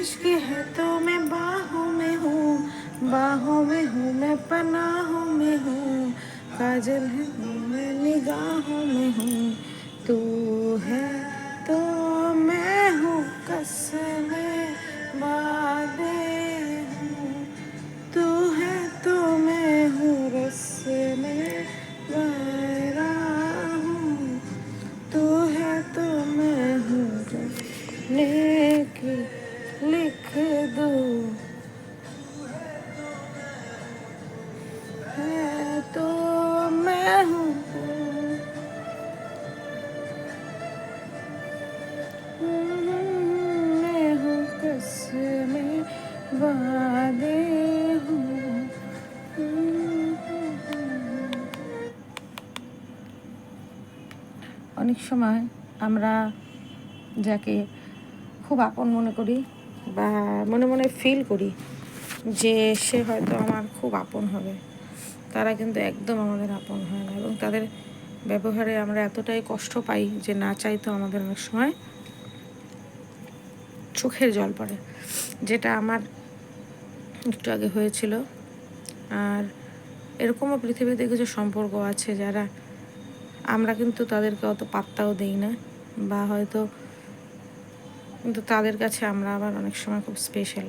इश्क है तो मैं बाहों में हूँ मैं पनाहों में हूँ, काजल है तो मैं निगाहों में हूँ, तू है तो मैं हूँ कसमें वादे हूँ, तू है तो मैं हूँ रस्में वायरा हूँ, तू है तो मैं हूँ लेके लिख दो है तो मैं हूँ मैं हूँ कसमें वादे हूँ। অনেক সময় আমরা যাকে খুব আপন মনে করি বা মনে মনে ফিল করি যে সে হয়তো আমার খুব আপন হবে, তারা কিন্তু একদম আমাদের আপন হয় না, এবং তাদের ব্যবহারে আমরা এতটাই কষ্ট পাই যে না চাইতেও আমাদের অনেক সময় চোখের জল পড়ে, যেটা আমার একটু আগে হয়েছিল। আর এরকমও পৃথিবীতে কিছু সম্পর্ক আছে যারা আমরা কিন্তু তাদেরকে অত পাত্তাও দেই না, বা হয়তো কিন্তু তাদের কাছে আমরা আবার অনেক সময় খুব স্পেশাল।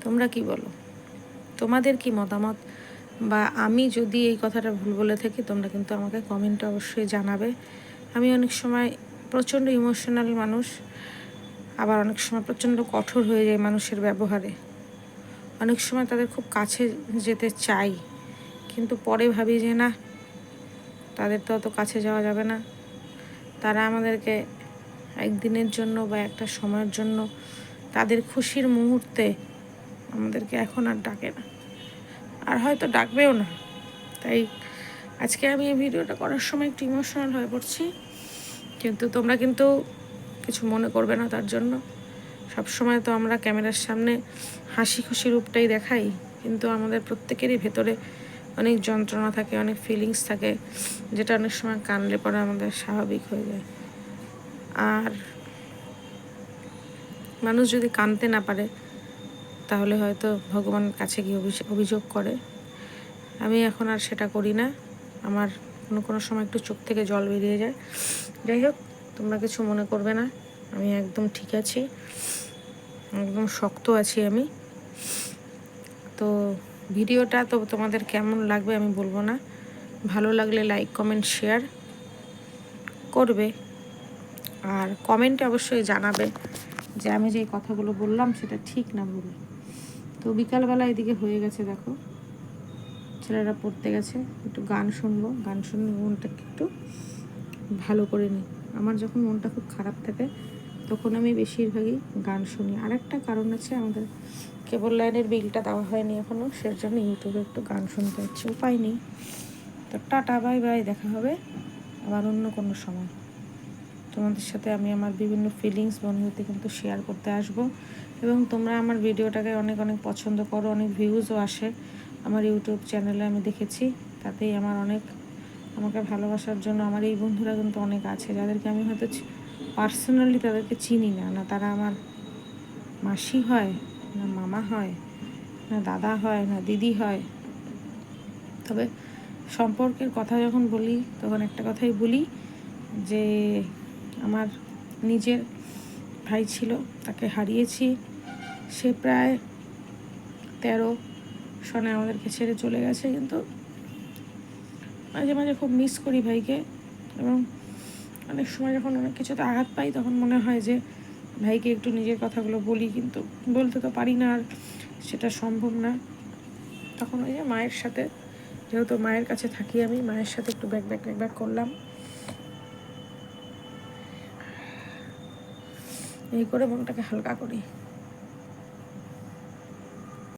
তোমরা কি বলো? তোমাদের কি মতামত? বা আমি যদি এই কথাটা ভুল বলে থাকি তোমরা কিন্তু আমাকে কমেন্টে অবশ্যই জানাবে। আমি অনেক সময় প্রচণ্ড ইমোশনাল মানুষ, আবার অনেক সময় প্রচণ্ড কঠোর হয়ে যায় মানুষের ব্যবহারে। অনেক সময় তাদের খুব কাছে যেতে চাই, কিন্তু পরে ভাবি যে না, তাদের তো অত কাছে যাওয়া যাবে না, তারা আমাদেরকে একদিনের জন্য বা একটা সময়ের জন্য তাদের খুশির মুহূর্তে আমাদেরকে এখন আর ডাকে না, আর হয়তো ডাকবেও না। তাই আজকে আমি এই ভিডিওটা করার সময় একটু ইমোশনাল হয়ে পড়ছি, কিন্তু তোমরা কিন্তু কিছু মনে করবে না তার জন্য। সবসময় তো আমরা ক্যামেরার সামনে হাসি খুশি রূপটাই দেখাই, কিন্তু আমাদের প্রত্যেকেরই ভেতরে অনেক যন্ত্রণা থাকে, অনেক ফিলিংস থাকে, যেটা অনেক সময় কানলে পরে আমাদের স্বাভাবিক হয়ে যায়। আর মানুষ যদি কানতে না পারে তাহলে হয়তো ভগবানের কাছে গিয়ে অভিযোগ করে। আমি এখন আর সেটা করি না, আমার কোনো সময় একটু চোখ থেকে জল বেরিয়ে যায়। যাই হোক, তোমরা কিছু মনে করবে না, আমি একদম ঠিক আছি, একদম শক্ত আছি আমি। তো ভিডিওটা তো তোমাদের কেমন লাগবে আমি বলবো না, ভালো লাগলে লাইক কমেন্ট শেয়ার করবে, আর কমেন্টে অবশ্যই জানাবে যে আমি যে কথাগুলো বললাম সেটা ঠিক না ভুল। তো বিকালবেলা এদিকে হয়ে গেছে, দেখো ছেলেরা পড়তে গেছে, একটু গান শুনবো, গান শুনলে মনটাকে একটু ভালো করে নিই। আমার যখন মনটা খুব খারাপ থাকে তখন আমি বেশিরভাগই গান শুনি। আরেকটা কারণ আছে, আমাদের কেবল লাইনের বিলটা দেওয়া হয়নি এখনও, সের জন্য ইউটিউবে একটু গান শুনতে হচ্ছে, উপায় নেই। তো টাটা, বাই বাই, দেখা হবে আবার অন্য কোনো সময়। তোমাদের সাথে আমি আমার বিভিন্ন ফিলিংস বা অনুভূতি কিন্তু শেয়ার করতে আসবো, এবং তোমরা আমার ভিডিওটাকে অনেক অনেক পছন্দ করো, অনেক ভিউজও আসে আমার ইউটিউব চ্যানেলে, আমি দেখেছি। তাতেই আমার অনেক, আমাকে ভালোবাসার জন্য আমার এই বন্ধুরা কিন্তু অনেক আছে, যাদেরকে আমি হয়তো পার্সোনালি তাদেরকে চিনি না, না তারা আমার মাসি হয়, না মামা হয়, না দাদা হয়, না দিদি হয়। তবে সম্পর্কের কথা যখন বলি তখন একটা কথাই বলি যে আমার নিজের ভাই ছিল, তাকে হারিয়েছি। সে প্রায় 13 সনে আমাদেরকে ছেড়ে চলে গেছে, কিন্তু মাঝে মাঝে খুব মিস করি ভাইকে, এবং অনেক সময় যখন অনেক কিছুতে আঘাত পাই তখন মনে হয় যে ভাইকে একটু নিজের কথাগুলো বলি, কিন্তু বলতে তো পারি না, আর সেটা সম্ভব না। তখন ওই যে মায়ের সাথে, যেহেতু মায়ের কাছে থাকি আমি, মায়ের সাথে একটু ব্যাক করলাম, এই করে মনটাকে হালকা করি।